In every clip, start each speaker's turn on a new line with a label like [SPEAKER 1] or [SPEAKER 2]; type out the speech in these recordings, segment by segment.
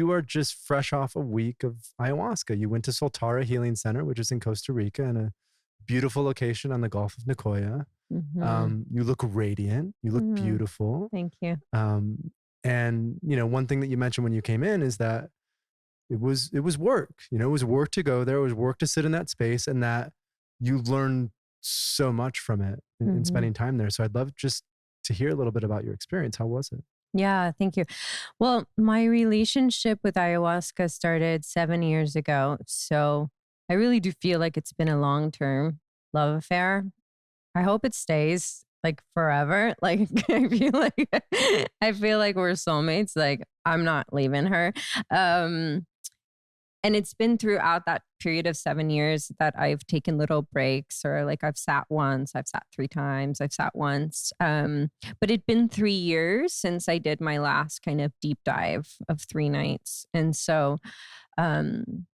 [SPEAKER 1] you are just fresh off a week of ayahuasca. You went to Soltara Healing Center, which is in Costa Rica, in a beautiful location on the Gulf of Nicoya. You look radiant. You look beautiful.
[SPEAKER 2] Thank you.
[SPEAKER 1] And one thing that you mentioned when you came in is that it was work. It was work to go there. It was work to sit in that space, and that you learned so much from it in spending time there. So I'd love just to hear a little bit about your experience. How was it?
[SPEAKER 2] Yeah, thank you. Well, my relationship with ayahuasca started 7 years ago. So I really do feel like it's been a long-term love affair. I hope it stays like forever. Like I feel like we're soulmates. Like I'm not leaving her. And it's been throughout that period of 7 years that I've taken little breaks, or like I've sat once, I've sat 3 times, I've sat once. But it'd been 3 years since I did my last kind of deep dive of 3 nights. And so when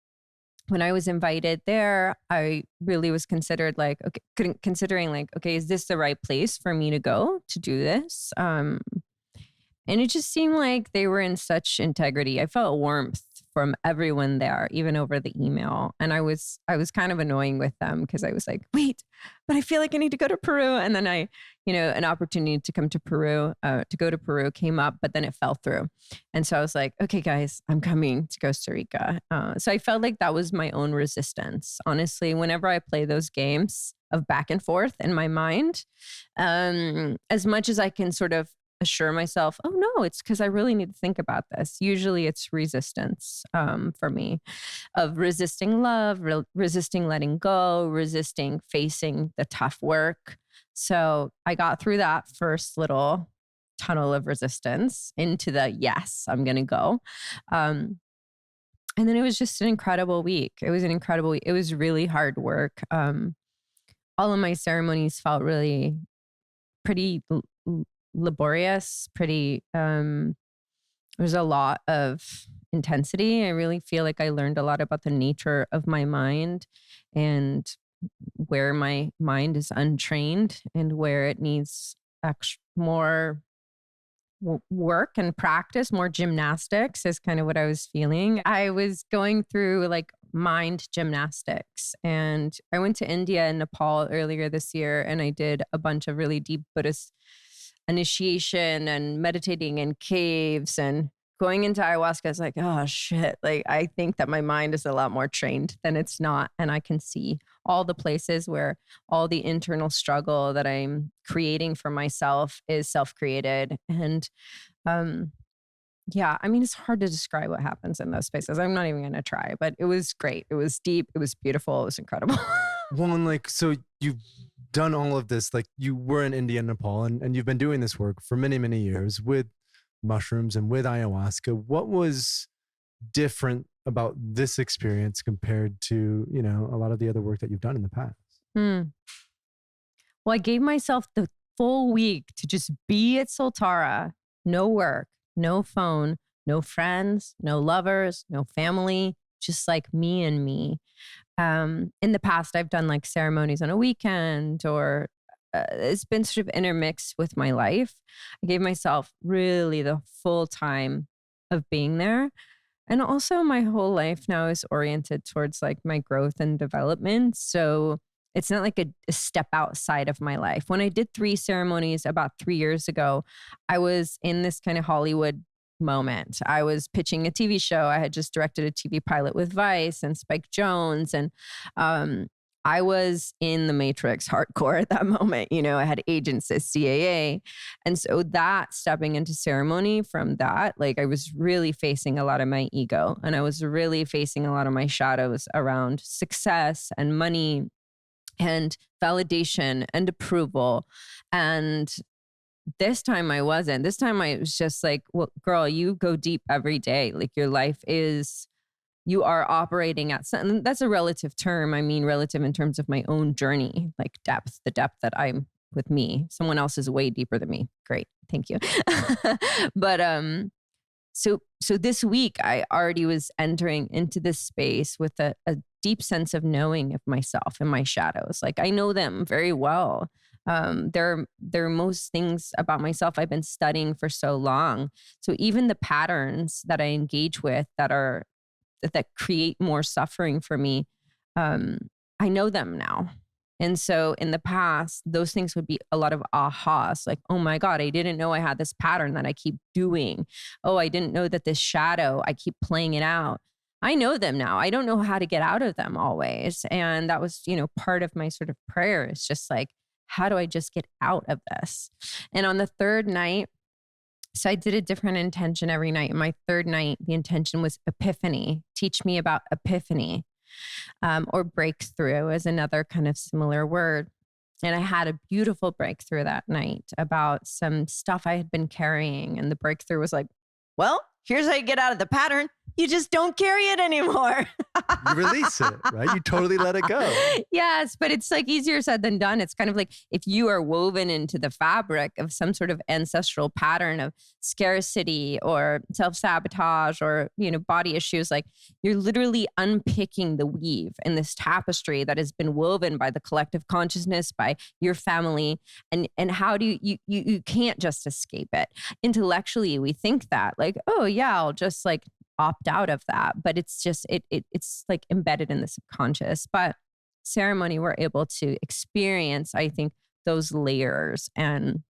[SPEAKER 2] I was invited there, I really was considering like, okay, is this the right place for me to go to do this? And it just seemed like they were in such integrity. I felt warmth from everyone there, even over the email. And I was kind of annoying with them because I was like, wait, but I feel like I need to go to Peru. And then an opportunity to come to Peru, to go to Peru came up, but then it fell through. And so I was like, okay, guys, I'm coming to Costa Rica. So I felt like that was my own resistance. Honestly, whenever I play those games of back and forth in my mind, as much as I can sort of assure myself, oh no, it's because I really need to think about this. Usually it's resistance for me, of resisting love, resisting letting go, resisting facing the tough work. So I got through that first little tunnel of resistance into the yes, I'm going to go. And then it was just an incredible week. It was really hard work. All of my ceremonies felt really pretty laborious, there's a lot of intensity. I really feel like I learned a lot about the nature of my mind and where my mind is untrained and where it needs more work and practice, more gymnastics is kind of what I was feeling. I was going through like mind gymnastics, and I went to India and Nepal earlier this year, and I did a bunch of really deep Buddhist initiation and meditating in caves, and going into ayahuasca is like, oh shit, like I think that my mind is a lot more trained than it's not. And I can see all the places where all the internal struggle that I'm creating for myself is self-created. And yeah, I mean, it's hard to describe what happens in those spaces. I'm not even going to try, but it was great. It was deep. It was beautiful. It was incredible.
[SPEAKER 1] Well, and like, so you've done all of this, like you were in India and Nepal, and you've been doing this work for many, many years with mushrooms and with ayahuasca. What was different about this experience compared to, a lot of the other work that you've done in the past?
[SPEAKER 2] Well, I gave myself the full week to just be at Soltara. No work, no phone, no friends, no lovers, no family, just like me and me. In the past, I've done like ceremonies on a weekend, or it's been sort of intermixed with my life. I gave myself really the full time of being there. And also my whole life now is oriented towards like my growth and development. So it's not like a step outside of my life. When I did 3 ceremonies about 3 years ago, I was in this kind of Hollywood moment. I was pitching a TV show. I had just directed a TV pilot with Vice and Spike Jonze. And I was in the Matrix hardcore at that moment. I had agents at CAA. And so that stepping into ceremony from that, like I was really facing a lot of my ego, and I was really facing a lot of my shadows around success and money and validation and approval. And this time I wasn't. This time I was just like, well, girl, you go deep every day. Like your life is, you are operating at something. That's a relative term. I mean, relative in terms of my own journey, like depth, the depth that I'm with me. Someone else is way deeper than me. Great. Thank you. But, so this week I already was entering into this space with a deep sense of knowing of myself and my shadows. Like I know them very well. There are most things about myself I've been studying for so long. So even the patterns that I engage with that create more suffering for me, I know them now. And so in the past, those things would be a lot of ahas, like, oh my God, I didn't know I had this pattern that I keep doing. Oh, I didn't know that this shadow, I keep playing it out. I know them now. I don't know how to get out of them always. And that was, part of my sort of prayer is just like, how do I just get out of this? And on the third night, so I did a different intention every night. And my third night, the intention was epiphany. Teach me about epiphany. Or breakthrough is another kind of similar word. And I had a beautiful breakthrough that night about some stuff I had been carrying. And the breakthrough was like, well, here's how you get out of the pattern. You just don't carry it anymore.
[SPEAKER 1] You release it, right? You totally let it go.
[SPEAKER 2] Yes, but it's like easier said than done. It's kind of like if you are woven into the fabric of some sort of ancestral pattern of scarcity or self-sabotage or, body issues, like you're literally unpicking the weave in this tapestry that has been woven by the collective consciousness, by your family. And how do you can't just escape it. Intellectually, we think that like, oh yeah, I'll just like opt out of that, but it's just it's like embedded in the subconscious. But ceremony, we're able to experience, I think, those layers and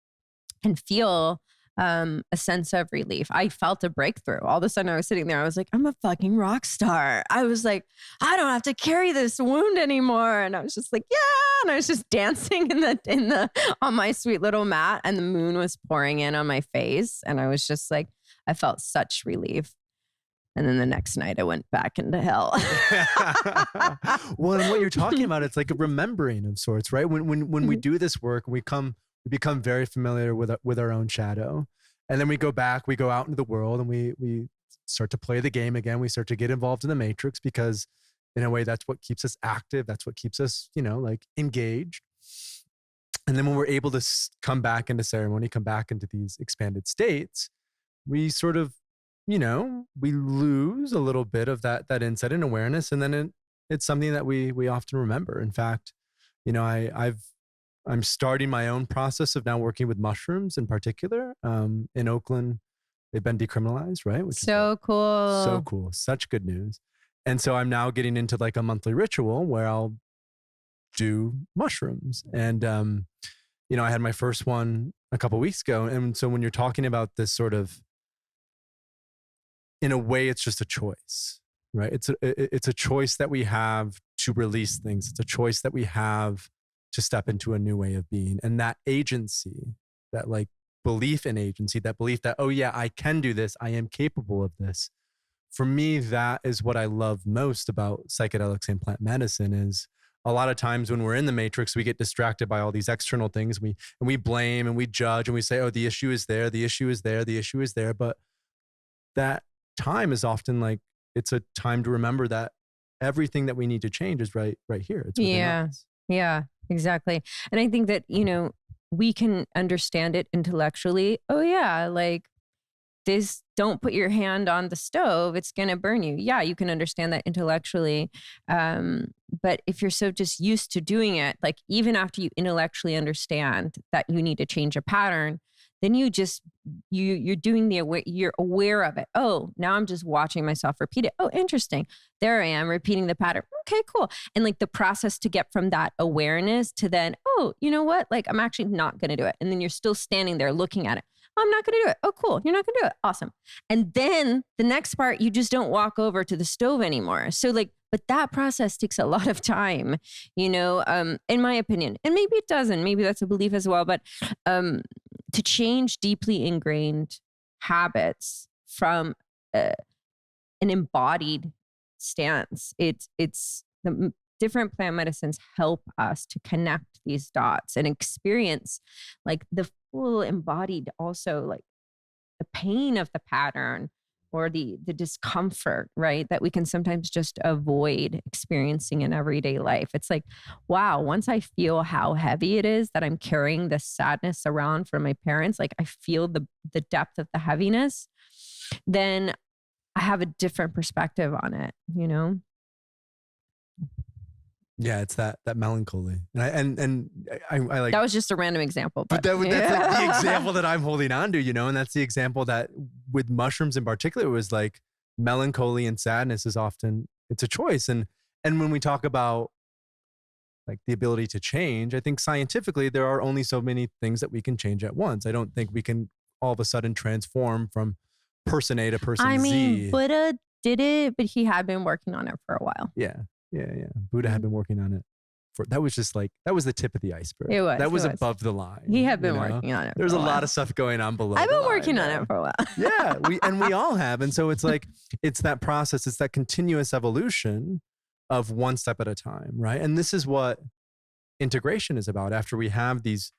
[SPEAKER 2] feel a sense of relief. I felt a breakthrough. All of a sudden I was sitting there, I was like, I'm a fucking rock star. I was like, I don't have to carry this wound anymore. And I was just like, yeah. And I was just dancing on my sweet little mat, and the moon was pouring in on my face. And I was just like, I felt such relief. And then the next night I went back into hell.
[SPEAKER 1] Well, and what you're talking about, it's like a remembering of sorts, right? When we do this work, we become very familiar with our own shadow. And then we go back, we go out into the world, and we start to play the game again. We start to get involved in the matrix because in a way that's what keeps us active. That's what keeps us, like engaged. And then when we're able to come back into ceremony, come back into these expanded states, we sort of, we lose a little bit of that insight and awareness. And then it's something that we often remember. In fact, I'm starting my own process of now working with mushrooms in particular. In Oakland, they've been decriminalized, right? Which
[SPEAKER 2] so cool.
[SPEAKER 1] So cool. Such good news. And so I'm now getting into like a monthly ritual where I'll do mushrooms. And, I had my first one a couple of weeks ago. And so when you're talking about this sort of, in a way, it's just a choice, right? It's a choice that we have to release things. It's a choice that we have to step into a new way of being. And that agency, that like belief in agency, that belief that, oh yeah, I can do this. I am capable of this. For me, that is what I love most about psychedelics and plant medicine is a lot of times when we're in the matrix, we get distracted by all these external things. We blame and we judge and we say, oh, the issue is there. The issue is there. The issue is there. But that time is often like, it's a time to remember that everything that we need to change is right here. It's within us.
[SPEAKER 2] Yeah, exactly. And I think that, we can understand it intellectually. Oh yeah, like this, don't put your hand on the stove, it's going to burn you. Yeah, you can understand that intellectually. But if you're so just used to doing it, like even after you intellectually understand that you need to change a pattern, then you're doing you're aware of it. Oh, now I'm just watching myself repeat it. Oh, interesting. There I am repeating the pattern. Okay, cool. And like the process to get from that awareness to then, oh, you know what? Like I'm actually not going to do it. And then you're still standing there looking at it. I'm not going to do it. Oh, cool. You're not going to do it. Awesome. And then the next part, you just don't walk over to the stove anymore. So like, but that process takes a lot of time, in my opinion, and maybe it doesn't, maybe that's a belief as well. But, to change deeply ingrained habits from an embodied stance, it's the different plant medicines help us to connect these dots and experience like the full embodied, also like the pain of the pattern or the discomfort, right? That we can sometimes just avoid experiencing in everyday life. It's like, wow, once I feel how heavy it is that I'm carrying this sadness around from my parents, like I feel the depth of the heaviness, then I have a different perspective on it,
[SPEAKER 1] Yeah, it's that melancholy. And I like
[SPEAKER 2] That was just a random example.
[SPEAKER 1] but that's like the example that I'm holding on to, and that's the example that with mushrooms in particular was like melancholy and sadness is often it's a choice. And when we talk about like the ability to change, I think scientifically there are only so many things that we can change at once. I don't think we can all of a sudden transform from person A to person Z.
[SPEAKER 2] I mean, Buddha did it, but he had been working on it for a while.
[SPEAKER 1] Yeah. Buddha had been working on it that was just like, that was the tip of the iceberg. That was above the line.
[SPEAKER 2] He had been working on it.
[SPEAKER 1] There's a lot of stuff going on below.
[SPEAKER 2] I've been working on it for a while.
[SPEAKER 1] Yeah. We all have. And so it's like, it's that process. It's that continuous evolution of one step at a time. Right. And this is what integration is about. After we have these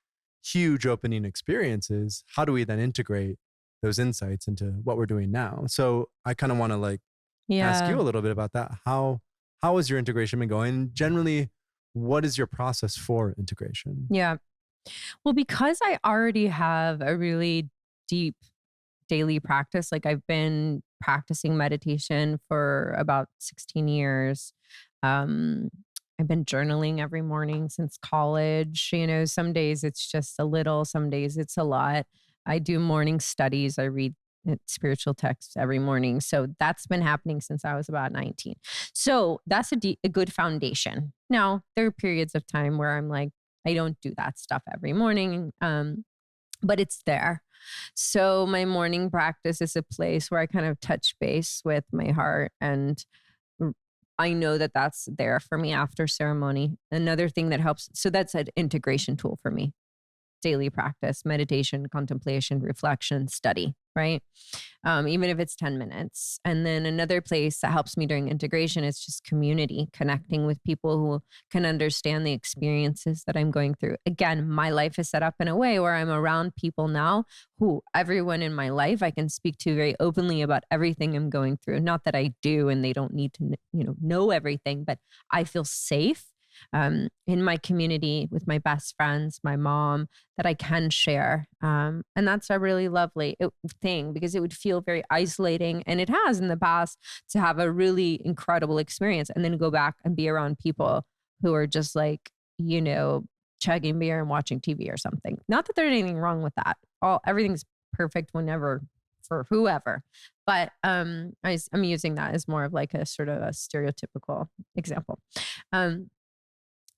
[SPEAKER 1] huge opening experiences, how do we then integrate those insights into what we're doing now? So I kind of want to like ask you a little bit about that. How has your integration been going? Generally, what is your process for integration?
[SPEAKER 2] Yeah. Well, because I already have a really deep daily practice, like I've been practicing meditation for about 16 years. I've been journaling every morning since college. Some days it's just a little, some days it's a lot. I do morning studies. I read spiritual texts every morning. So that's been happening since I was about 19. So that's a good foundation. Now, there are periods of time where I'm like, I don't do that stuff every morning, but it's there. So my morning practice is a place where I kind of touch base with my heart, and I know that that's there for me after ceremony. Another thing that helps, so that's an integration tool for me. Daily practice, meditation, contemplation, reflection, study, right? Even if it's 10 minutes. And then another place that helps me during integration is just community, connecting with people who can understand the experiences that I'm going through. Again, my life is set up in a way where I'm around people now who everyone in my life I can speak to very openly about everything I'm going through. Not that I do and they don't need to know everything, but I feel safe in my community with my best friends, my mom, that I can share. And that's a really lovely thing, because it would feel very isolating. And it has in the past to have a really incredible experience and then go back and be around people who are just like, chugging beer and watching TV or something. Not that there's anything wrong with that. Everything's perfect whenever for whoever. But I'm using that as more of like a sort of a stereotypical example.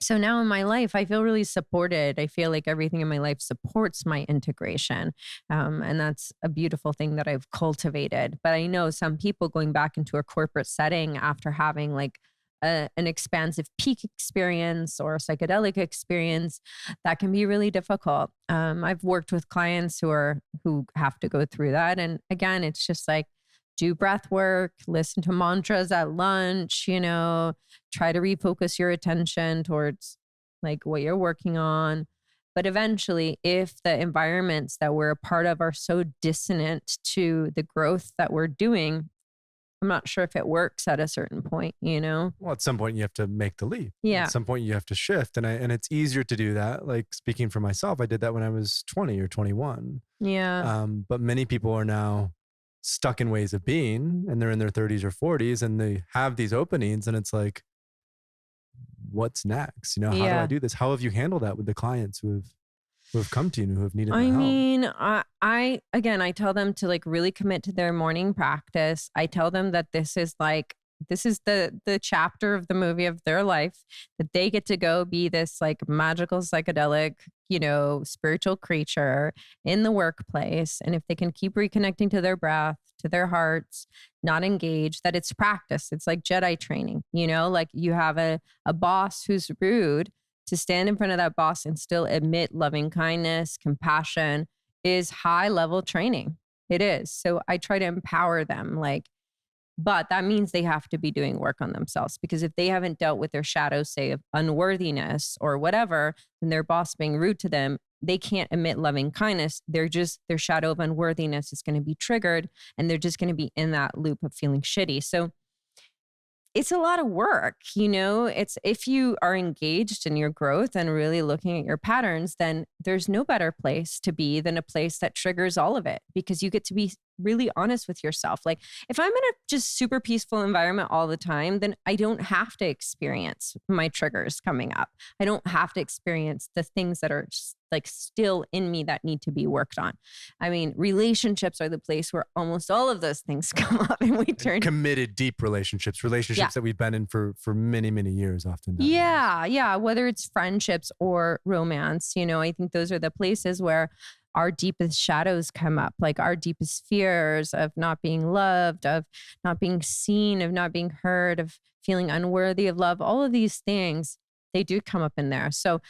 [SPEAKER 2] So now in my life, I feel really supported. I feel like everything in my life supports my integration. And that's a beautiful thing that I've cultivated. But I know some people going back into a corporate setting after having like an expansive peak experience or a psychedelic experience, that can be really difficult. I've worked with clients who have to go through that. And again, it's just like, do breath work, listen to mantras at lunch, try to refocus your attention towards like what you're working on. But eventually, if the environments that we're a part of are so dissonant to the growth that we're doing, I'm not sure if it works at a certain point, Well,
[SPEAKER 1] at some point you have to make the leap.
[SPEAKER 2] Yeah.
[SPEAKER 1] At some point you have to shift. And it's easier to do that. Like speaking for myself, I did that when I was 20 or 21.
[SPEAKER 2] Yeah.
[SPEAKER 1] But many people are now stuck in ways of being, and they're in their 30s or 40s, and they have these openings, and it's like, what's next? How do I do this? How have you handled that with the clients who have come to you and who have needed the help?
[SPEAKER 2] I mean, I tell them to like really commit to their morning practice. I tell them that this is the chapter of the movie of their life, that they get to go be this like magical psychedelic, spiritual creature in the workplace. And if they can keep reconnecting to their breath, to their hearts, not engage, that it's practice. It's like Jedi training, like you have a boss who's rude, to stand in front of that boss and still admit loving kindness, compassion is high level training. It is. So I try to empower them, but that means they have to be doing work on themselves, because if they haven't dealt with their shadows, say of unworthiness or whatever, then their boss being rude to them, they can't emit loving kindness. Their shadow of unworthiness is going to be triggered, and they're just going to be in that loop of feeling shitty. So it's a lot of work, it's if you are engaged in your growth and really looking at your patterns, then there's no better place to be than a place that triggers all of it, because you get to be really honest with yourself. Like if I'm in a just super peaceful environment all the time, then I don't have to experience my triggers coming up. I don't have to experience the things that are like still in me that need to be worked on. I mean, relationships are the place where almost all of those things come up, and we turn
[SPEAKER 1] committed, deep relationships that we've been in for many, many years often.
[SPEAKER 2] Yeah. Whether it's friendships or romance, I think those are the places where our deepest shadows come up, like our deepest fears of not being loved, of not being seen, of not being heard, of feeling unworthy of love. All of these things, they do come up in there. So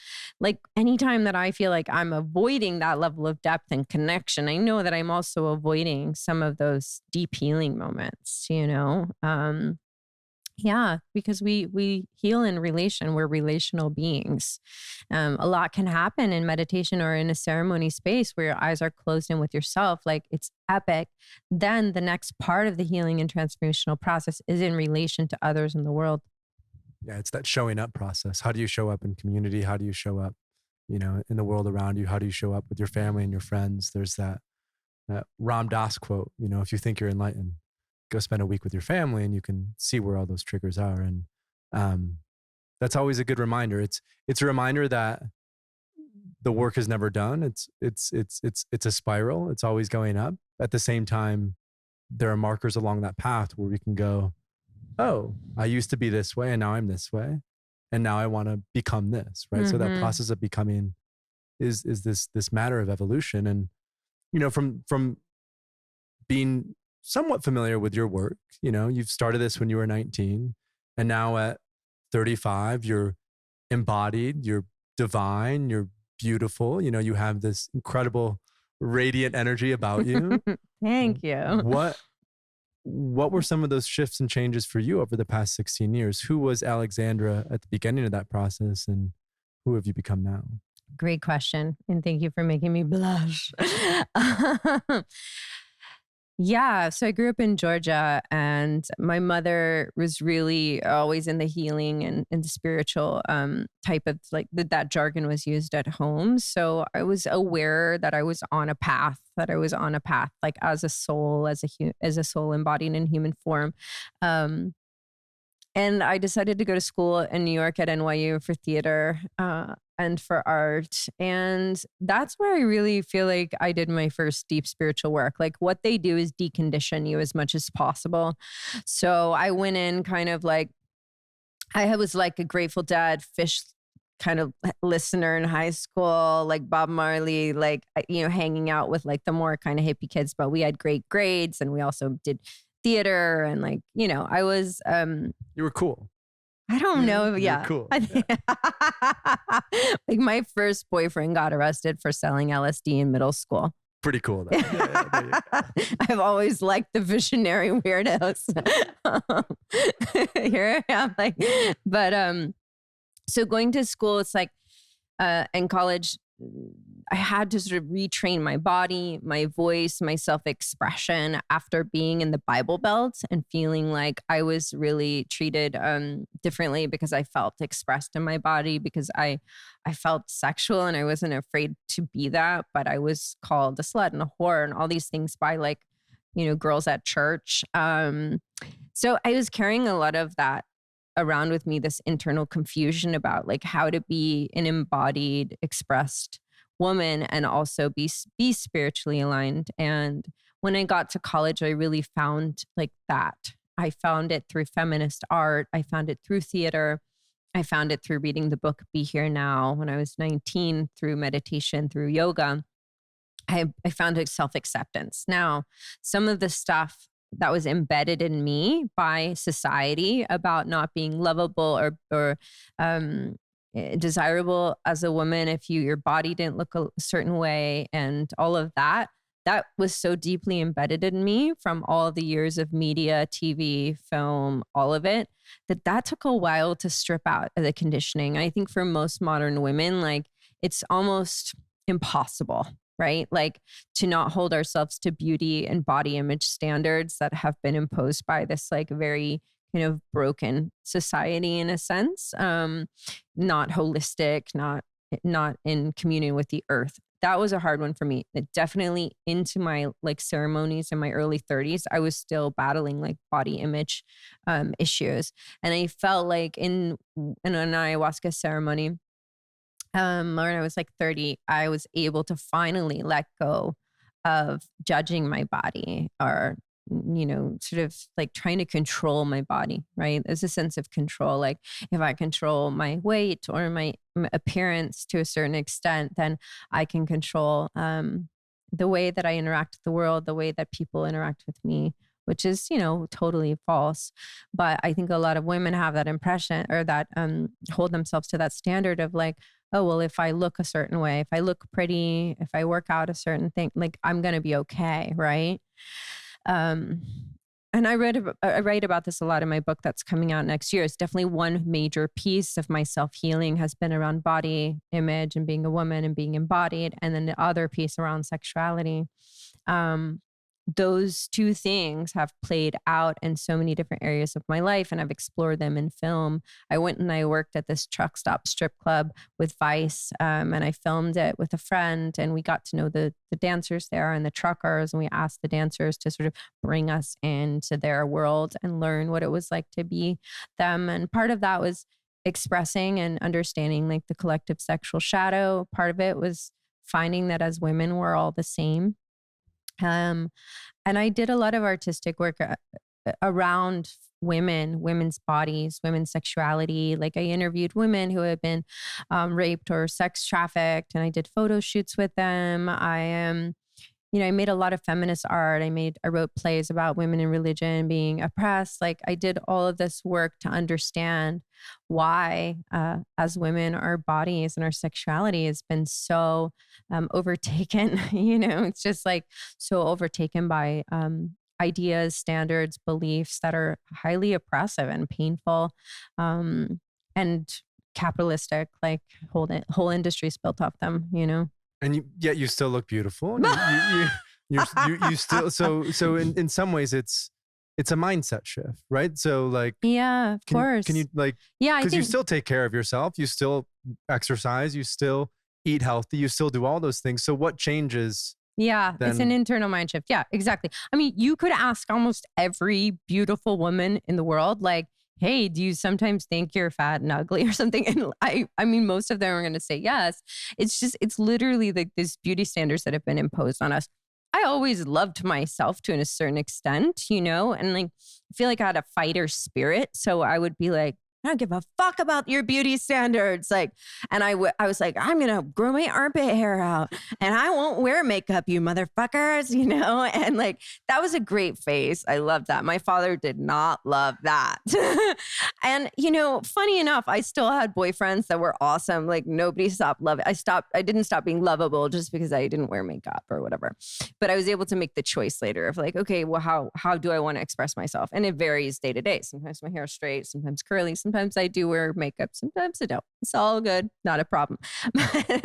[SPEAKER 2] like anytime that I feel like I'm avoiding that level of depth and connection, I know that I'm also avoiding some of those deep healing moments, Yeah, because we heal in relation. We're relational beings. A lot can happen in meditation or in a ceremony space where your eyes are closed in with yourself. Like it's epic. Then the next part of the healing and transformational process is in relation to others in the world.
[SPEAKER 1] Yeah, it's that showing up process. How do you show up in community? How do you show up, in the world around you? How do you show up with your family and your friends? There's that Ram Dass quote, if you think you're enlightened, go spend a week with your family and you can see where all those triggers are. And that's always a good reminder. It's a reminder that the work is never done. It's a spiral. It's always going up. At the same time, there are markers along that path where we can go, oh, I used to be this way and now I'm this way. And now I want to become this, right? Mm-hmm. So that process of becoming is this matter of evolution. And, from being somewhat familiar with your work, you've started this when you were 19 and now at 35, you're embodied, you're divine, you're beautiful. You have this incredible radiant energy about you.
[SPEAKER 2] Thank you.
[SPEAKER 1] What were some of those shifts and changes for you over the past 16 years? Who was Alexandra at the beginning of that process and who have you become now?
[SPEAKER 2] Great question. And thank you for making me blush. Yeah. So I grew up in Georgia and my mother was really always in the healing and the spiritual type of like that jargon was used at home. So I was aware that I was on a path, like as a soul, as a soul embodied in human form. And I decided to go to school in New York at NYU for theater and for art. And that's where I really feel like I did my first deep spiritual work. Like what they do is decondition you as much as possible. So I went in kind of like, I was like a Grateful Dead fish kind of listener in high school, like Bob Marley, like, hanging out with like the more kind of hippie kids, but we had great grades and we also did theater and like, I was,
[SPEAKER 1] you were cool.
[SPEAKER 2] I don't know.
[SPEAKER 1] Yeah. Cool.
[SPEAKER 2] Yeah. Like my first boyfriend got arrested for selling LSD in middle school.
[SPEAKER 1] Pretty cool. Though. Yeah.
[SPEAKER 2] I've always liked the visionary weirdos. Here I am but, so going to school, it's like, in college, I had to sort of retrain my body, my voice, my self-expression after being in the Bible Belt and feeling like I was really treated differently because I felt expressed in my body, because I felt sexual and I wasn't afraid to be that, but I was called a slut and a whore and all these things by like, girls at church. So I was carrying a lot of that around with me, this internal confusion about like how to be an embodied, expressed woman and also be spiritually aligned. And when I got to college, I really found like that. I found it through feminist art. I found it through theater. I found it through reading the book Be Here Now when I was 19, through meditation, through yoga. I found it self-acceptance. Now, some of the stuff that was embedded in me by society about not being lovable or desirable as a woman if your body didn't look a certain way and all of that was so deeply embedded in me from all the years of media, TV, film, all of it, that took a while to strip out of the conditioning. I think for most modern women, like it's almost impossible, right? Like to not hold ourselves to beauty and body image standards that have been imposed by this like very kind of broken society in a sense, not holistic, not in communion with the earth. that was a hard one for me. It definitely into my like ceremonies in my early 30s, I was still battling like body image issues. And I felt like in an ayahuasca ceremony, when I was like 30, I was able to finally let go of judging my body or, sort of like trying to control my body, right? There's a sense of control. Like if I control my weight or my appearance to a certain extent, then I can control the way that I interact with the world, the way that people interact with me, which is, totally false. But I think a lot of women have that impression or that hold themselves to that standard of like, oh, well, if I look a certain way, if I look pretty, if I work out a certain thing, like I'm going to be okay. Right. And I write about this a lot in my book that's coming out next year. It's definitely one major piece of my self-healing has been around body image and being a woman and being embodied. And then the other piece around sexuality. Those two things have played out in so many different areas of my life, and I've explored them in film. I went and I worked at this truck stop strip club with Vice, and I filmed it with a friend, and we got to know the dancers there and the truckers, and we asked the dancers to sort of bring us into their world and learn what it was like to be them. And part of that was expressing and understanding like the collective sexual shadow. Part of it was finding that as women, we're all the same. And I did a lot of artistic work around women's bodies, women's sexuality. Like I interviewed women who had been raped or sex trafficked, and I did photo shoots with them. I made a lot of feminist art. I wrote plays about women in religion being oppressed. Like I did all of this work to understand why, as women, our bodies and our sexuality has been so overtaken. It's just like so overtaken by ideas, standards, beliefs that are highly oppressive and painful, and capitalistic. Like whole industries built off them.
[SPEAKER 1] And yet you still look beautiful. You still so in some ways it's a mindset shift, right? So like
[SPEAKER 2] of course.
[SPEAKER 1] Can you like because you still take care of yourself, you still exercise, you still eat healthy, you still do all those things. So what changes?
[SPEAKER 2] Yeah, it's an internal mind shift. Yeah, exactly. I mean, you could ask almost every beautiful woman in the world, like, hey, do you sometimes think you're fat and ugly or something? And I mean, most of them are going to say yes. It's literally like these beauty standards that have been imposed on us. I always loved myself to a certain extent, and like, I feel like I had a fighter spirit. So I would be like, I don't give a fuck about your beauty standards. Like, and I was like, I'm going to grow my armpit hair out and I won't wear makeup, you motherfuckers, and like, that was a great phase. I loved that. My father did not love that. And, funny enough, I still had boyfriends that were awesome. Like nobody stopped loving. I didn't stop being lovable just because I didn't wear makeup or whatever. But I was able to make the choice later of like, okay, well, how do I want to express myself? And it varies day to day. Sometimes my hair is straight, sometimes curly, sometimes I do wear makeup, sometimes I don't. It's all good, not a problem. But,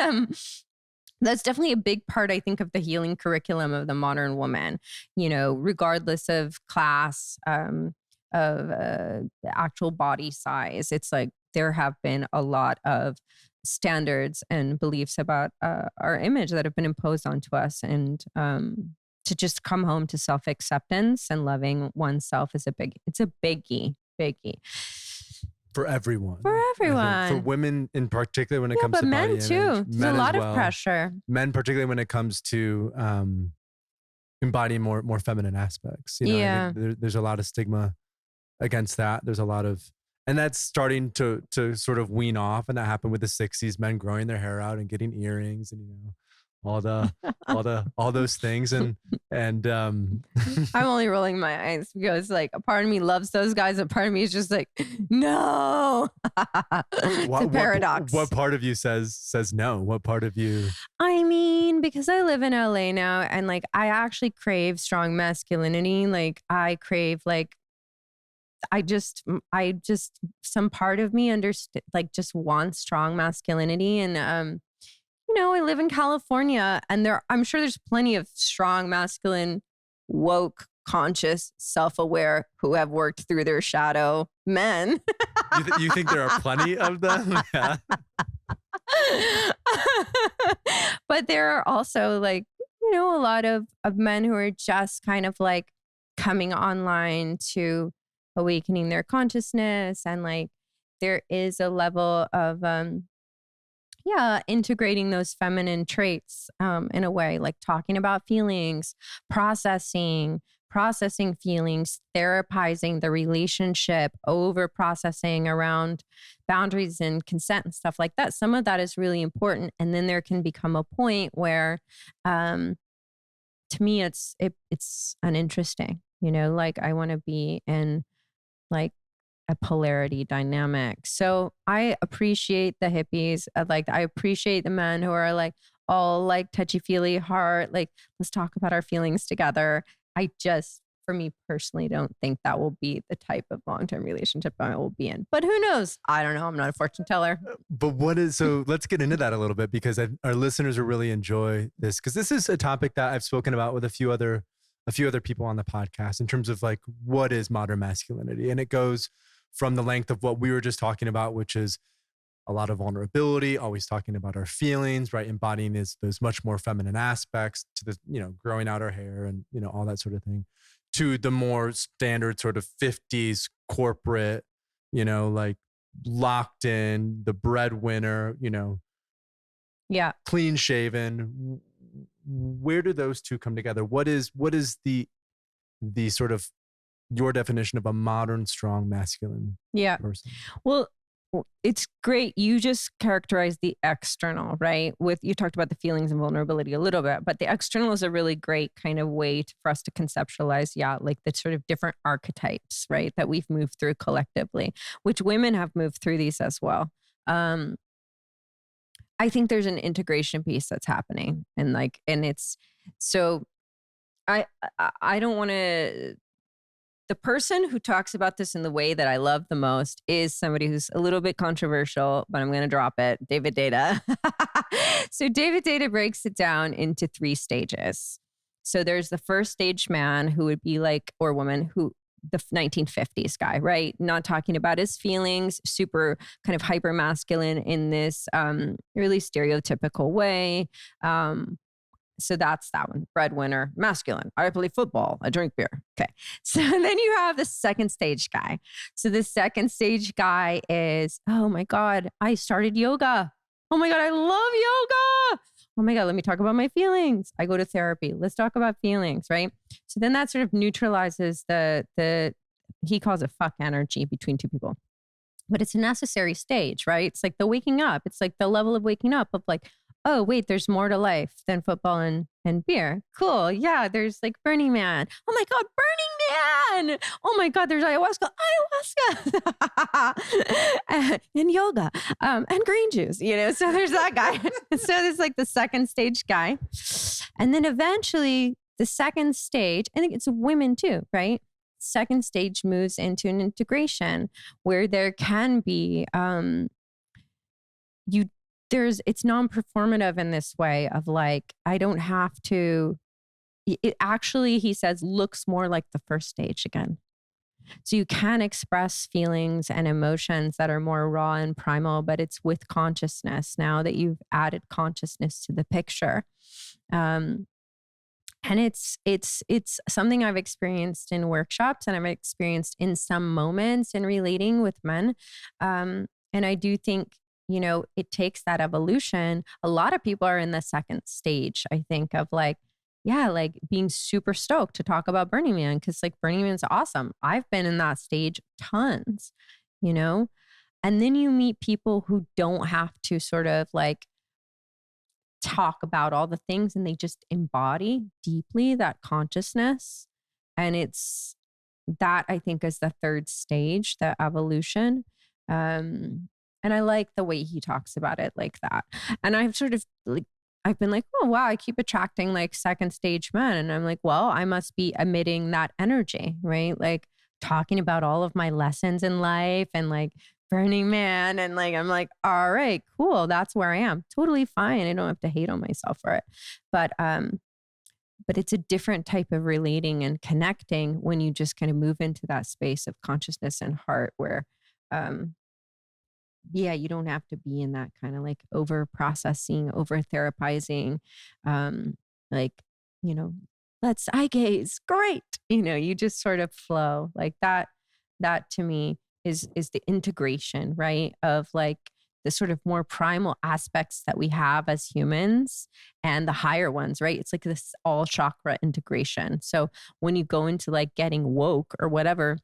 [SPEAKER 2] that's definitely a big part, I think, of the healing curriculum of the modern woman, regardless of class, of the actual body size. It's like there have been a lot of standards and beliefs about our image that have been imposed onto us. And to just come home to self-acceptance and loving oneself is it's a biggie.
[SPEAKER 1] For everyone.
[SPEAKER 2] For
[SPEAKER 1] women in particular when it comes to body image.
[SPEAKER 2] Men too. There's a lot of pressure.
[SPEAKER 1] Men particularly when it comes to embodying more feminine aspects. I think there's a lot of stigma against that. There's a lot of, and that's starting to sort of wean off. And that happened with the 60s, men growing their hair out and getting earrings and all those things and I'm
[SPEAKER 2] only rolling my eyes because like a part of me loves those guys, a part of me is just like no. It's a paradox.
[SPEAKER 1] What part of you says no? What part of you?
[SPEAKER 2] I mean, because I live in LA now and like I actually crave strong masculinity. Like I crave like I just some part of me just wants strong masculinity. And I live in California and I'm sure there's plenty of strong, masculine, woke, conscious, self-aware who have worked through their shadow men.
[SPEAKER 1] You think there are plenty of them? Yeah.
[SPEAKER 2] But there are also like, you know, a lot of men who are just kind of like coming online to awakening their consciousness. And like, there is a level of, yeah, integrating those feminine traits in a way, like talking about feelings, processing feelings, therapizing the relationship, over processing around boundaries and consent and stuff like that. Some of that is really important. And then there can become a point where, to me, it's uninteresting, you know, like I want to be in like a polarity dynamic. So I appreciate the hippies. I appreciate the men who are like all like touchy-feely heart, like let's talk about our feelings together. I just, for me personally, don't think that will be the type of long-term relationship I will be in. But who knows? I don't know. I'm not a fortune teller.
[SPEAKER 1] But so let's get into that a little bit, because our listeners will really enjoy this, because this is a topic that I've spoken about with a few other people on the podcast in terms of like, what is modern masculinity? And it goes from the length of what we were just talking about, which is a lot of vulnerability, always talking about our feelings, right? Embodying those much more feminine aspects, to the, you know, growing out our hair and, you know, all that sort of thing, to the more standard sort of 50s corporate, you know, like locked in, the breadwinner, you know,
[SPEAKER 2] yeah,
[SPEAKER 1] clean shaven. Where do those two come together? What is the sort of your definition of a modern, strong, masculine person?
[SPEAKER 2] Well, it's great. You just characterized the external, right? You talked about the feelings and vulnerability a little bit, but the external is a really great kind of way for us to conceptualize, like the sort of different archetypes, right? That we've moved through collectively, which women have moved through these as well. I think there's an integration piece that's happening, and it's so I don't want to. The person who talks about this in the way that I love the most is somebody who's a little bit controversial, but I'm going to drop it. David Deida. So David Deida breaks it down into 3 stages. So there's the first stage man, who would be like, or woman, who the 1950s guy, right? Not talking about his feelings, super kind of hyper masculine in this really stereotypical way. So that's that one. Breadwinner, masculine. I play football. I drink beer. Okay. So then you have the second stage guy. So the second stage guy is, oh my God, I started yoga. Oh my God, I love yoga. Oh my God, let me talk about my feelings. I go to therapy. Let's talk about feelings, right? So then that sort of neutralizes the he calls it fuck energy between two people. But it's a necessary stage, right? It's like the waking up. It's like the level of waking up of like, oh, wait, there's more to life than football and beer. Cool. Yeah, there's like Burning Man. Oh my God, Burning Man. Oh my God, there's ayahuasca. And yoga and green juice, you know? So there's that guy. So there's like the second stage guy. And then eventually the second stage, I think it's women too, right? Second stage moves into an integration where there can be, it's non-performative in this way of like, I don't have to, it actually, he says, looks more like the first stage again. So you can express feelings and emotions that are more raw and primal, but it's with consciousness now that you've added consciousness to the picture. And it's something I've experienced in workshops, and I've experienced in some moments in relating with men. And I do think, you know, it takes that evolution. A lot of people are in the second stage, I think, of like, yeah, like being super stoked to talk about Burning Man, because like Burning Man's awesome. I've been in that stage tons, you know? And then you meet people who don't have to sort of like talk about all the things, and they just embody deeply that consciousness. And it's that, I think, is the third stage, the evolution. And I like the way he talks about it like that. And I've sort of like, I've been like, oh, wow, I keep attracting like second stage men. And I'm like, well, I must be emitting that energy, right? Like talking about all of my lessons in life and like Burning Man. And like, I'm like, all right, cool. That's where I am. Totally fine. I don't have to hate on myself for it. But it's a different type of relating and connecting when you just kind of move into that space of consciousness and heart where, you don't have to be in that kind of like over processing, over therapizing, like, you know, let's eye gaze. Great. You know, you just sort of flow like that. That to me is the integration, right? Of like the sort of more primal aspects that we have as humans and the higher ones, right? It's like this all chakra integration. So when you go into like getting woke or whatever,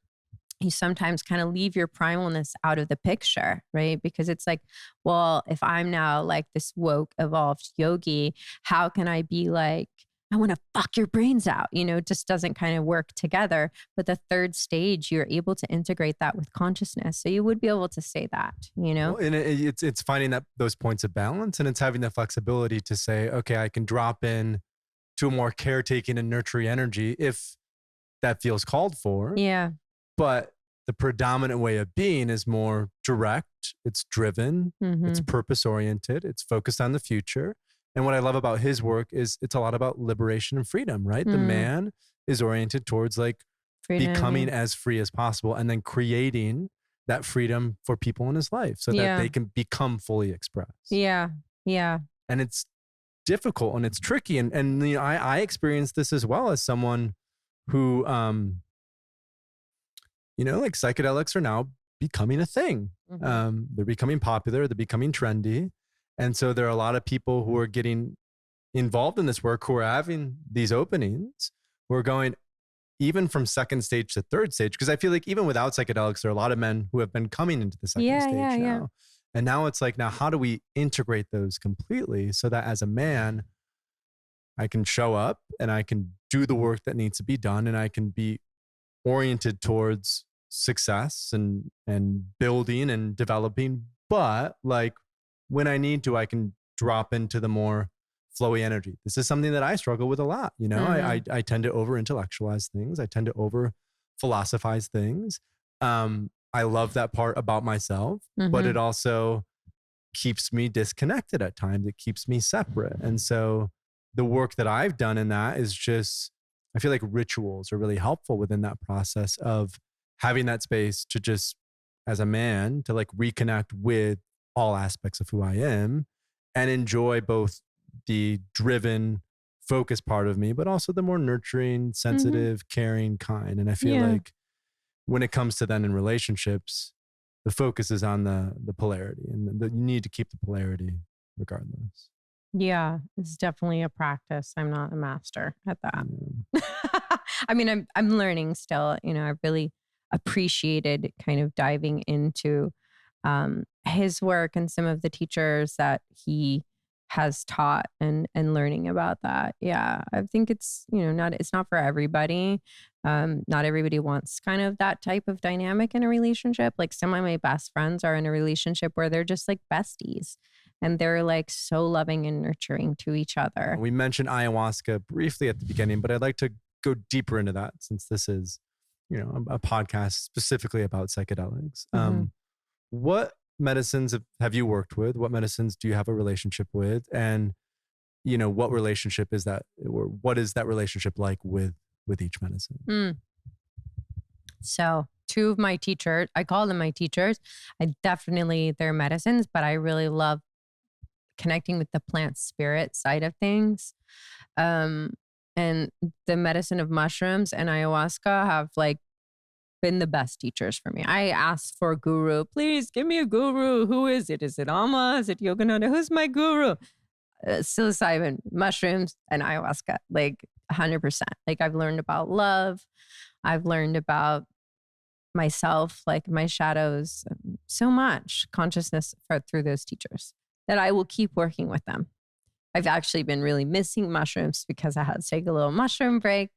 [SPEAKER 2] you sometimes kind of leave your primalness out of the picture, right? Because it's like, well, if I'm now like this woke, evolved yogi, how can I be like, I want to fuck your brains out? You know, it just doesn't kind of work together. But the third stage, you're able to integrate that with consciousness. So you would be able to say that, you know?
[SPEAKER 1] Well, and it's finding that those points of balance, and it's having the flexibility to say, okay, I can drop in to a more caretaking and nurturing energy if that feels called for.
[SPEAKER 2] Yeah.
[SPEAKER 1] But the predominant way of being is more direct. It's driven. It's purpose oriented. It's focused on the future. And what I love about his work is it's a lot about liberation and freedom, right? The man is oriented towards like freedom, becoming as free as possible, and then creating that freedom for people in his life so that they can become fully expressed.
[SPEAKER 2] Yeah. Yeah.
[SPEAKER 1] And it's difficult and it's tricky. And you know, I experienced this as well as someone who, you know, like psychedelics are now becoming a thing. They're becoming popular. They're becoming trendy. And so there are a lot of people who are getting involved in this work who are having these openings, who are going even from second stage to third stage. Because I feel like even without psychedelics, there are a lot of men who have been coming into the second stage now. Yeah. And now it's like, now how do we integrate those completely so that as a man, I can show up and I can do the work that needs to be done, and I can be oriented towards success and building and developing. But like when I need to, I can drop into the more flowy energy. This is something that I struggle with a lot. You know, I tend to over intellectualize things. I tend to over philosophize things. I love that part about myself, but it also keeps me disconnected at times. It keeps me separate. And so the work that I've done in that is just, I feel like rituals are really helpful within that process of having that space to just, as a man, to like reconnect with all aspects of who I am and enjoy both the driven, focused part of me, but also the more nurturing, sensitive, caring kind. And I feel like when it comes to then in relationships, the focus is on the polarity, and you need to keep the polarity regardless.
[SPEAKER 2] Yeah, it's definitely a practice. I'm not a master at that. I mean, I'm learning still. You know, I really appreciated kind of diving into his work and some of the teachers that he has taught and learning about that. Yeah, I think it's, you know, it's not for everybody. Not everybody wants kind of that type of dynamic in a relationship. Like some of my best friends are in a relationship where they're just like besties. And they're like so loving and nurturing to each other.
[SPEAKER 1] We mentioned ayahuasca briefly at the beginning, but I'd like to go deeper into that since this is, you know, a podcast specifically about psychedelics. What medicines have you worked with? What medicines do you have a relationship with? And, you know, what relationship is that, or what is that relationship like with each medicine?
[SPEAKER 2] So 2 of my teachers, I call them my teachers. They're medicines, but I really love connecting with the plant spirit side of things. And the medicine of mushrooms and ayahuasca have like been the best teachers for me. I asked for a guru. Please give me a guru. Who is it? Is it Amma? Is it Yogananda? Who's my guru? Psilocybin, mushrooms, and ayahuasca, like 100%. Like I've learned about love. I've learned about myself, like my shadows, so much consciousness through those teachers that I will keep working with them. I've actually been really missing mushrooms because I had to take a little mushroom break,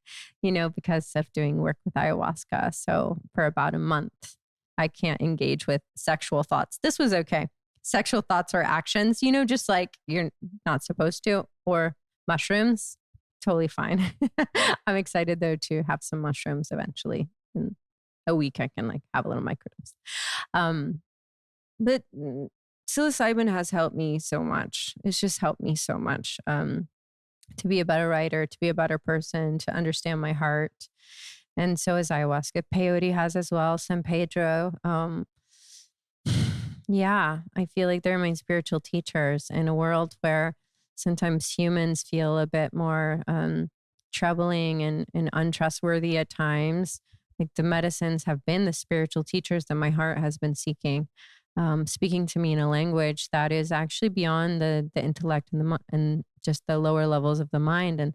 [SPEAKER 2] you know, because of doing work with ayahuasca. So for about a month, I can't engage with sexual thoughts. This was okay. Sexual thoughts or actions, you know, just like you're not supposed to, or mushrooms, totally fine. I'm excited though to have some mushrooms eventually. In a week, I can like have a little microdose. But psilocybin has helped me so much. It's just helped me so much to be a better writer, to be a better person, to understand my heart. And so is ayahuasca. Peyote has as well, San Pedro. Yeah, I feel like they're my spiritual teachers in a world where sometimes humans feel a bit more troubling and untrustworthy at times. Like the medicines have been the spiritual teachers that my heart has been seeking, speaking to me in a language that is actually beyond the intellect and and just the lower levels of the mind, and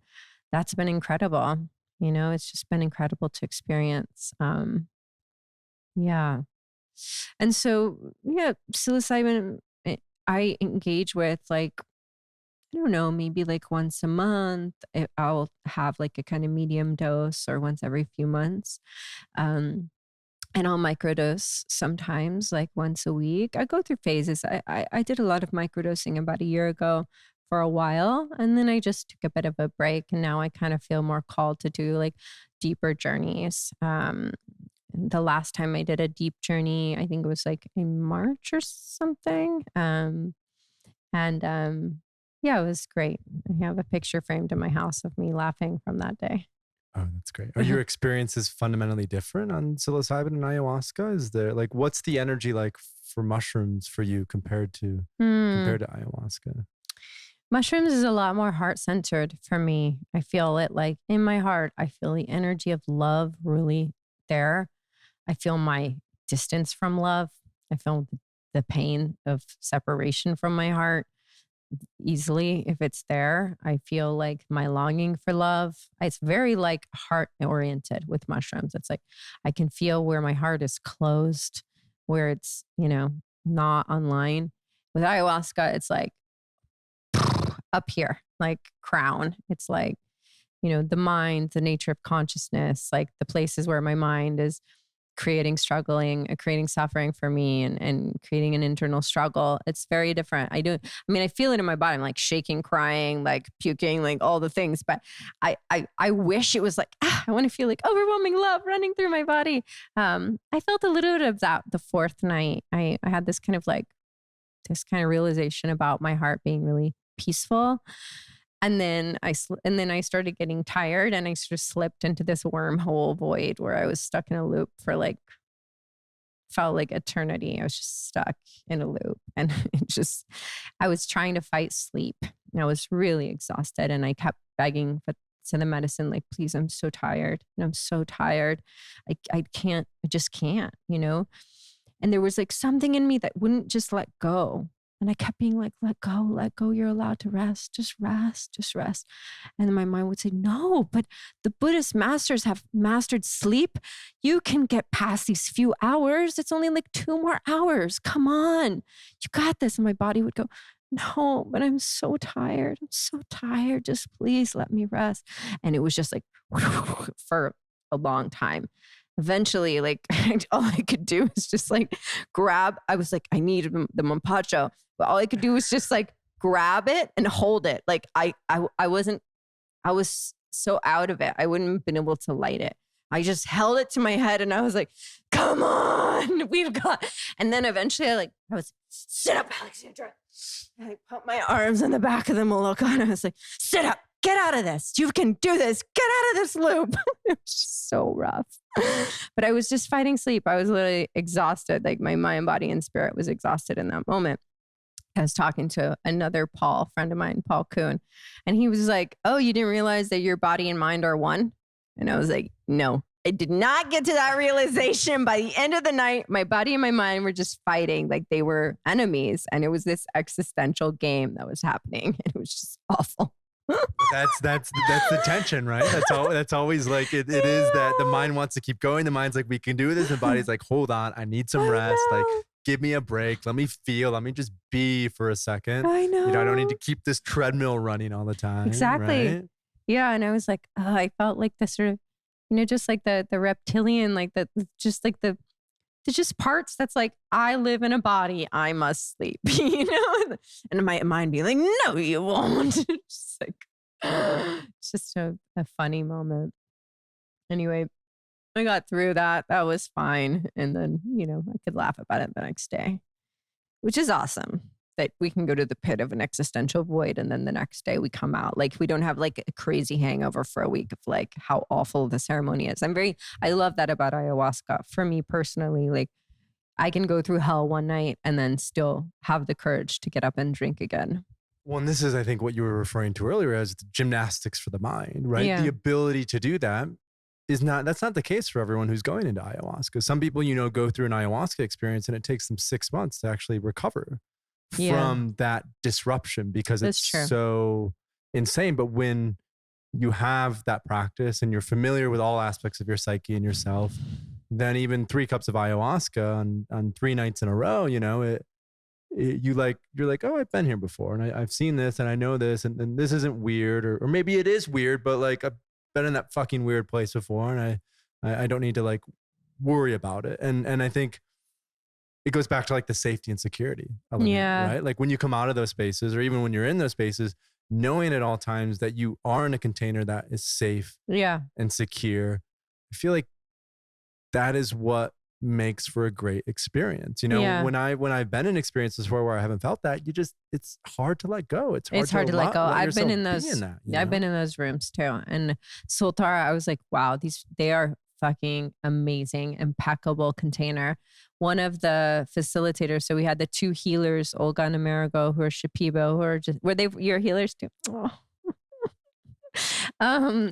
[SPEAKER 2] that's been incredible. You know, it's just been incredible to experience. Yeah. And so, yeah, psilocybin, I engage with like, I don't know, maybe like once a month. I'll have like a kind of medium dose or once every few months. Um, and I'll microdose sometimes, like once a week. I go through phases. I did a lot of microdosing about a year ago for a while. And then I just took a bit of a break. And now I kind of feel more called to do like deeper journeys. The last time I did a deep journey, I think it was like in March or something. And yeah, it was great. I have a picture framed in my house of me laughing from that day.
[SPEAKER 1] Oh, that's great. Are your experiences fundamentally different on psilocybin and ayahuasca? Is there like, what's the energy like for mushrooms for you compared to ayahuasca?
[SPEAKER 2] Mushrooms is a lot more heart centered for me. I feel it like in my heart. I feel the energy of love really there. I feel my distance from love. I feel the pain of separation from my heart easily if it's there. I feel like my longing for love. It's very like heart oriented with mushrooms. It's like I can feel where my heart is closed, where it's, you know, not online. With ayahuasca, it's like up here, like crown. It's like, you know, the mind, the nature of consciousness, like the places where my mind is creating suffering for me and creating an internal struggle. It's very different. I feel it in my body. I'm like shaking, crying, like puking, like all the things. But I wish it was like, I want to feel like overwhelming love running through my body. I felt a little bit of that the fourth night. I had this kind of realization about my heart being really peaceful. And then I started getting tired and I sort of slipped into this wormhole void where I was stuck in a loop for felt like eternity. I was just stuck in a loop and I was trying to fight sleep. And I was really exhausted and I kept begging to the medicine, like, please, I'm so tired. And I'm so tired. I just can't, you know? And there was like something in me that wouldn't just let go. And I kept being like, let go. You're allowed to rest. Just rest. And then my mind would say, no, but the Buddhist masters have mastered sleep. You can get past these few hours. It's only like 2 more hours. Come on. You got this. And my body would go, no, but I'm so tired. Just please let me rest. And it was just like for a long time. Eventually, like all I could do was just like grab. I was like, I need the mampacho, but all I could do was just like grab it and hold it. Like I was so out of it. I wouldn't have been able to light it. I just held it to my head and I was like, come on, we've got. And then eventually I was, sit up, Alexandra. And I put my arms on the back of the Moloka and I was like, sit up. Get out of this. You can do this. Get out of this loop. It was just so rough. But I was just fighting sleep. I was literally exhausted. Like my mind, body, and spirit was exhausted in that moment. I was talking to another friend of mine, Paul Kuhn, and he was like, oh, you didn't realize that your body and mind are one? And I was like, no, I did not get to that realization. By the end of the night, my body and my mind were just fighting like they were enemies. And it was this existential game that was happening. And it was just awful.
[SPEAKER 1] That's the tension, right? That's always like it is that the mind wants to keep going. The mind's like, we can do this. And the body's like, hold on, I need some rest. Like, give me a break. Let me feel. Let me just be for a second.
[SPEAKER 2] I know.
[SPEAKER 1] You know, I don't need to keep this treadmill running all the time.
[SPEAKER 2] Exactly.
[SPEAKER 1] Right?
[SPEAKER 2] Yeah. And I was like, oh, I felt like the sort of, you know, just like the reptilian, like just parts that's like, I live in a body, I must sleep, you know? And my mind being like, no, you won't. Just like, it's just a funny moment. Anyway, I got through that. That was fine. And then, you know, I could laugh about it the next day, which is awesome. That we can go to the pit of an existential void and then the next day we come out. Like we don't have like a crazy hangover for a week of like how awful the ceremony is. I love that about ayahuasca. For me personally, like I can go through hell one night and then still have the courage to get up and drink again.
[SPEAKER 1] Well, and this is, I think, what you were referring to earlier as the gymnastics for the mind, right?
[SPEAKER 2] Yeah.
[SPEAKER 1] The ability to do that that's not the case for everyone who's going into ayahuasca. Some people, go through an ayahuasca experience and it takes them 6 months to actually recover from that disruption because it's so insane. But when you have that practice and you're familiar with all aspects of your psyche and yourself, then even 3 cups of ayahuasca on 3 nights in a row, you're like, oh, I've been here before and I've seen this and I know this and this isn't weird or maybe it is weird, but like I've been in that fucking weird place before and I don't need to like worry about it. And I think it goes back to like the safety and security element, right? Like when you come out of those spaces or even when you're in those spaces, knowing at all times that you are in a container that is safe and secure. I feel like that is what makes for a great experience. When I've been in experiences where I haven't felt that, it's hard to let go. It's hard to let go.
[SPEAKER 2] I've been in those. I've been in those rooms too. And Soltara, I was like, wow, they are fucking amazing, impeccable container. One of the facilitators, so we had the 2 healers, Olga and Amerigo, who are Shipibo, were they your healers too? Oh.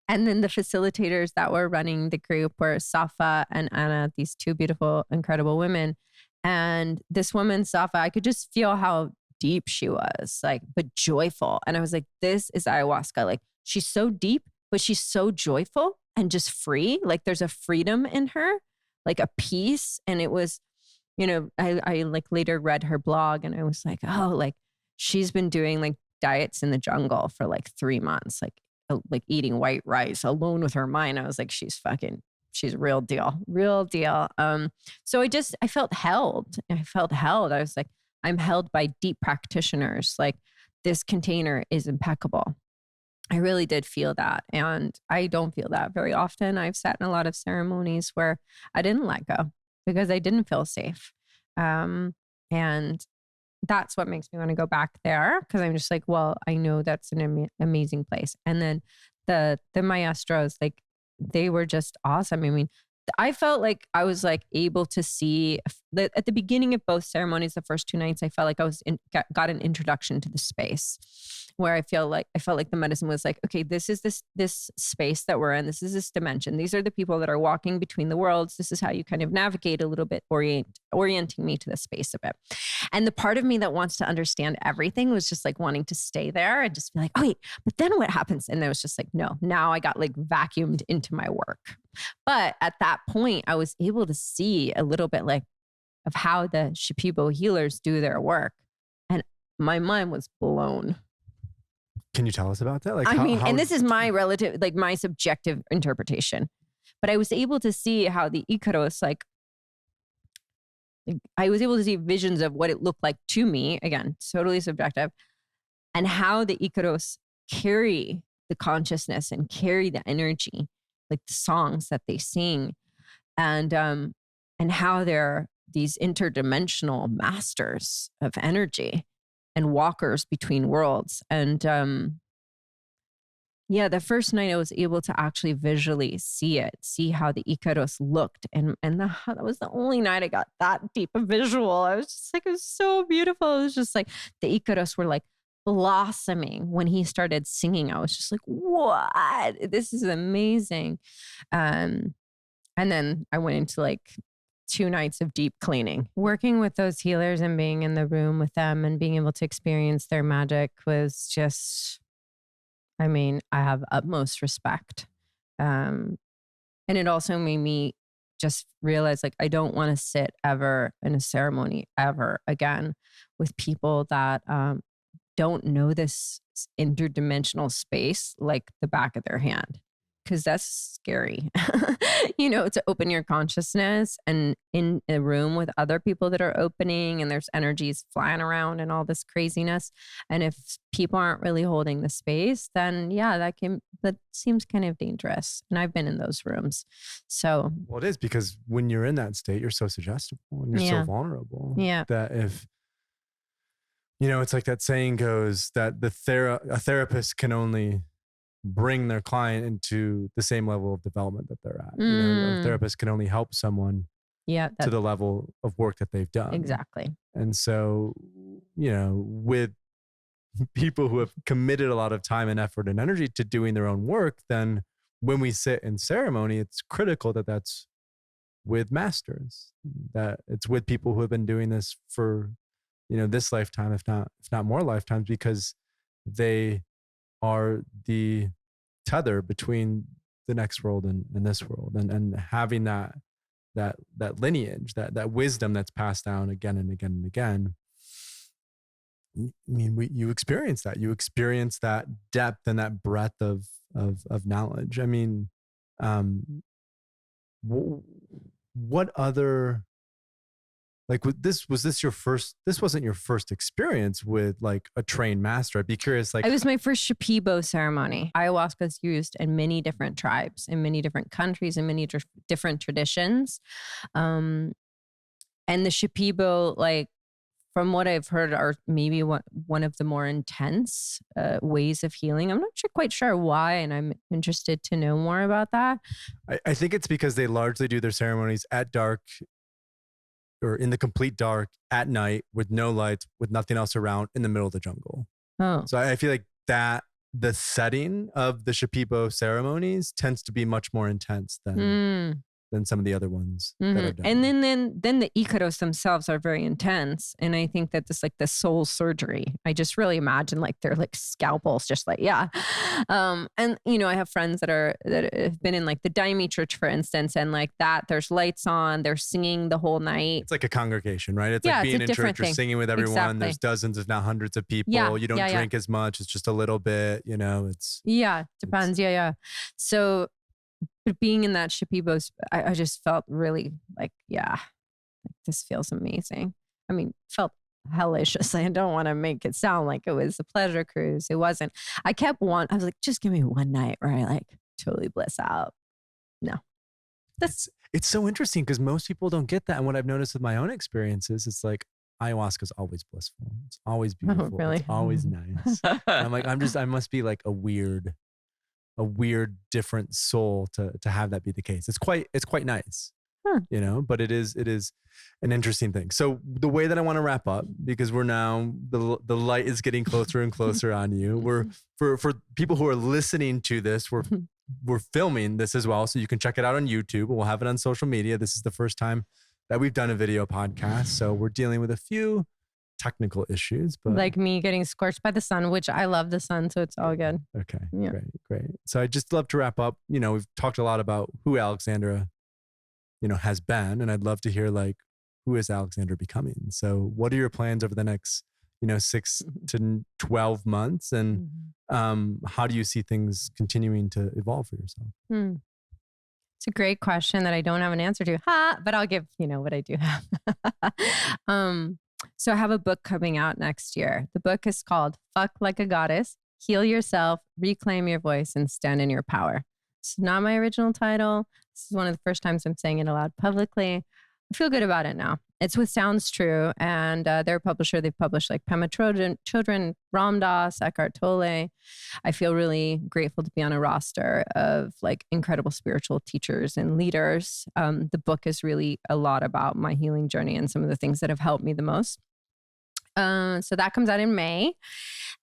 [SPEAKER 2] And then the facilitators that were running the group were Safa and Anna, these 2 beautiful, incredible women. And this woman, Safa, I could just feel how deep she was, like, but joyful. And I was like, this is ayahuasca. Like, she's so deep, but she's so joyful and just free. Like, there's a freedom in her, like a peace. And it was, I like later read her blog and I was like, oh, like she's been doing like diets in the jungle for like 3 months, like eating white rice alone with her mind. I was like, she's real deal. So I felt held. I was like, I'm held by deep practitioners. Like this container is impeccable. I really did feel that. And I don't feel that very often. I've sat in a lot of ceremonies where I didn't let go because I didn't feel safe. And that's what makes me want to go back there because I'm just like, well, I know that's an amazing place. And then the maestros, like they were just awesome. I mean, I felt like I was like able to see at the beginning of both ceremonies, the first 2 nights, I felt like I was got an introduction to the space where I felt like the medicine was like, okay, this is this space that we're in. This is this dimension. These are the people that are walking between the worlds. This is how you kind of navigate a little bit, orienting me to the space a bit. And the part of me that wants to understand everything was just like wanting to stay there and just be like, oh wait, but then what happens? And it was just like, no, now I got like vacuumed into my work. But at that point, I was able to see a little bit like of how the Shipibo healers do their work. And my mind was blown.
[SPEAKER 1] Can you tell us about that? Like,
[SPEAKER 2] and this is my relative, like my subjective interpretation, but I was able to see how the Icaros, like I was able to see visions of what it looked like to me, again, totally subjective, and how the Icaros carry the consciousness and carry the energy, like the songs that they sing, and how they're these interdimensional masters of energy and walkers between worlds. And the first night I was able to actually visually see how the Icaros looked. And that was the only night I got that deep a visual. I was just like, it was so beautiful. It was just like the Icaros were like blossoming when he started singing. I was just like, what? This is amazing. And then I went into like 2 nights of deep cleaning. Working with those healers and being in the room with them and being able to experience their magic was just, I mean, I have utmost respect. And it also made me just realize like, I don't want to sit ever in a ceremony ever again with people that don't know this interdimensional space like the back of their hand. Because that's scary, to open your consciousness and in a room with other people that are opening and there's energies flying around and all this craziness. And if people aren't really holding the space, then that seems kind of dangerous. And I've been in those rooms. So. Well,
[SPEAKER 1] it is because when you're in that state, you're so suggestible and you're so vulnerable.
[SPEAKER 2] Yeah.
[SPEAKER 1] That if, it's like that saying goes that a therapist can only bring their client into the same level of development that they're at. A therapist can only help someone
[SPEAKER 2] Yeah.
[SPEAKER 1] to the level of work that they've done.
[SPEAKER 2] Exactly.
[SPEAKER 1] And so, with people who have committed a lot of time and effort and energy to doing their own work, then when we sit in ceremony, it's critical that that's with masters, that it's with people who have been doing this for, this lifetime, if not more lifetimes, because they are the tether between the next world and this world, and having that lineage, that wisdom that's passed down again and again and again. I mean, you experience that. You experience that depth and that breadth of knowledge. I mean, what other, like, this wasn't your first experience with like a trained master? I'd be curious. Like,
[SPEAKER 2] it was my first Shipibo ceremony. Ayahuasca is used in many different tribes, in many different countries, in many different traditions. And the Shipibo, like, from what I've heard, are maybe one of the more intense ways of healing. I'm not quite sure why, and I'm interested to know more about that.
[SPEAKER 1] I think it's because they largely do their ceremonies at dark, or in the complete dark, at night, with no lights, with nothing else around, in the middle of the jungle.
[SPEAKER 2] Oh.
[SPEAKER 1] So I feel like that the setting of the Shipibo ceremonies tends to be much more intense than some of the other ones that I've done.
[SPEAKER 2] And then the Icaros themselves are very intense. And I think that this, like, the soul surgery, I just really imagine like they're like scalpels, just like, yeah. And I have friends that have been in like the Daime church, for instance, and like that there's lights on, they're singing the whole night.
[SPEAKER 1] It's like a congregation, right? It's like being in church, you're singing with everyone. Exactly. There's dozens, if not hundreds of people. Yeah, you don't drink as much. It's just a little bit, it's.
[SPEAKER 2] Yeah, depends. Yeah. So being in that Shipibo, I just felt really like, this feels amazing. I mean, felt hellish. I don't want to make it sound like it was a pleasure cruise. It wasn't. I was like, just give me one night where I like totally bliss out. No.
[SPEAKER 1] It's so interesting because most people don't get that. And what I've noticed with my own experiences, it's like ayahuasca is always blissful. It's always beautiful.
[SPEAKER 2] Oh, really?
[SPEAKER 1] It's always nice. And I'm like, I must be like a weird, different soul to have that be the case. It's quite nice, but it is an interesting thing. So the way that I want to wrap up, because we're now, the light is getting closer and closer on you. We're, for people who are listening to this, we're filming this as well. So you can check it out on YouTube. We'll have it on social media. This is the first time that we've done a video podcast. So we're dealing with a few technical issues, but
[SPEAKER 2] like me getting scorched by the sun, which I love the sun, so it's all good.
[SPEAKER 1] Okay. Yeah. Great. So I'd just love to wrap up. We've talked a lot about who Alexandra, has been, and I'd love to hear like, who is Alexandra becoming? So what are your plans over the next, 6 to 12 months? And how do you see things continuing to evolve for yourself?
[SPEAKER 2] It's a great question that I don't have an answer to, but I'll give, what I do have. So I have a book coming out next year. The book is called Fuck Like a Goddess, Heal Yourself, Reclaim Your Voice, and Stand in Your Power. It's not my original title. This is one of the first times I'm saying it aloud publicly. I feel good about it now. It's with Sounds True, and their publisher. They've published like Pema Children, Ram Dass, Eckhart Tolle. I feel really grateful to be on a roster of like incredible spiritual teachers and leaders. The book is really a lot about my healing journey and some of the things that have helped me the most. So that comes out in May.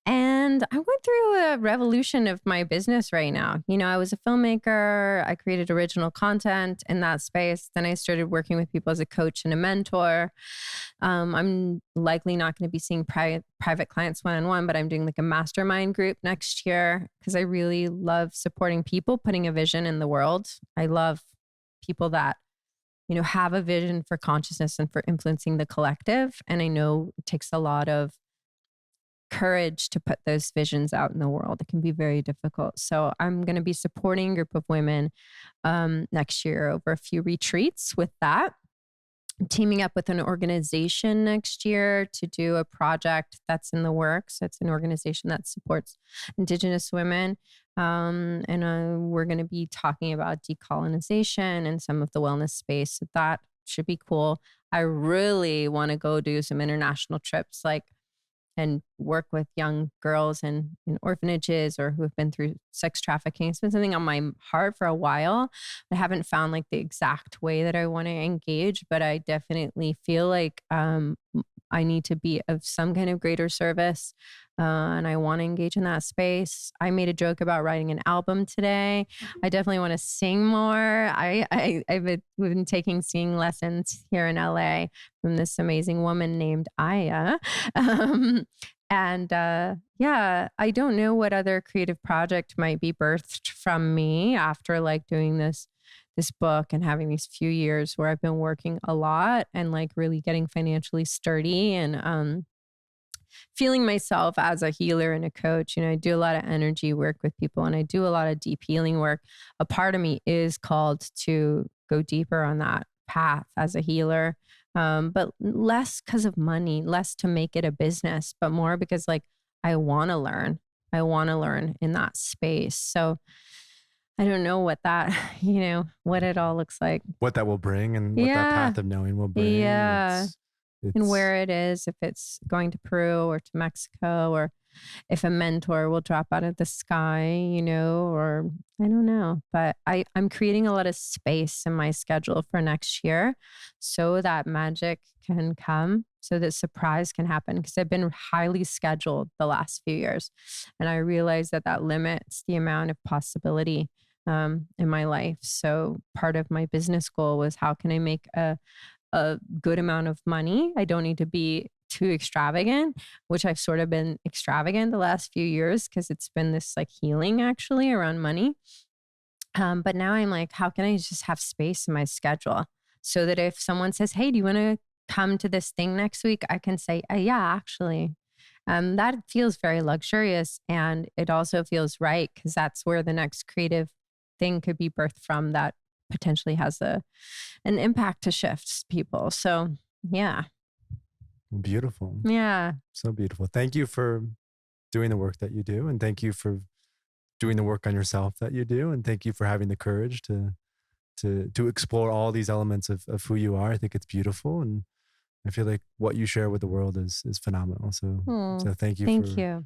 [SPEAKER 2] And I went through a revolution of my business right now. I was a filmmaker. I created original content in that space. Then I started working with people as a coach and a mentor. I'm likely not going to be seeing private clients one-on-one, but I'm doing like a mastermind group next year because I really love supporting people, putting a vision in the world. I love people that have a vision for consciousness and for influencing the collective. And I know it takes a lot of courage to put those visions out in the world. It can be very difficult. So I'm going to be supporting a group of women next year over a few retreats with that. I'm teaming up with an organization next year to do a project that's in the works. It's an organization that supports Indigenous women. And we're going to be talking about decolonization and some of the wellness space. So that should be cool. I really want to go do some international trips. Like and work with young girls in orphanages or who have been through sex trafficking. It's been something on my heart for a while. I haven't found like the exact way that I want to engage, but I definitely feel like I need to be of some kind of greater service. And I want to engage in that space. I made a joke about writing an album today. I definitely want to sing more. I've been taking singing lessons here in LA from this amazing woman named Aya. Yeah, I don't know what other creative project might be birthed from me after like doing this book and having these few years where I've been working a lot and like really getting financially sturdy and feeling myself as a healer and a coach. I do a lot of energy work with people and I do a lot of deep healing work. A part of me is called to go deeper on that path as a healer. But less because of money, less to make it a business, but more because like I want to learn. I want to learn in that space. So I don't know what that, what it all looks like.
[SPEAKER 1] What that will bring and what that path of knowing will bring.
[SPEAKER 2] Yeah. And where it is, if it's going to Peru or to Mexico, or if a mentor will drop out of the sky, or I don't know. But I'm creating a lot of space in my schedule for next year so that magic can come, so that surprise can happen. Because I've been highly scheduled the last few years. And I realize that limits the amount of possibility in my life. So part of my business goal was, how can I make a good amount of money? I don't need to be too extravagant, which I've sort of been extravagant the last few years because it's been this like healing actually around money. But now I'm like, how can I just have space in my schedule so that if someone says, hey, do you want to come to this thing next week? I can say, yeah, actually. That feels very luxurious. And it also feels right because that's where the next creative thing could be birthed from that potentially has an impact to shift people. So yeah.
[SPEAKER 1] Beautiful.
[SPEAKER 2] Yeah.
[SPEAKER 1] So beautiful. Thank you for doing the work that you do. And thank you for doing the work on yourself that you do. And thank you for having the courage to explore all these elements of who you are. I think it's beautiful. And I feel like what you share with the world is phenomenal. So thank you.
[SPEAKER 2] Thank you.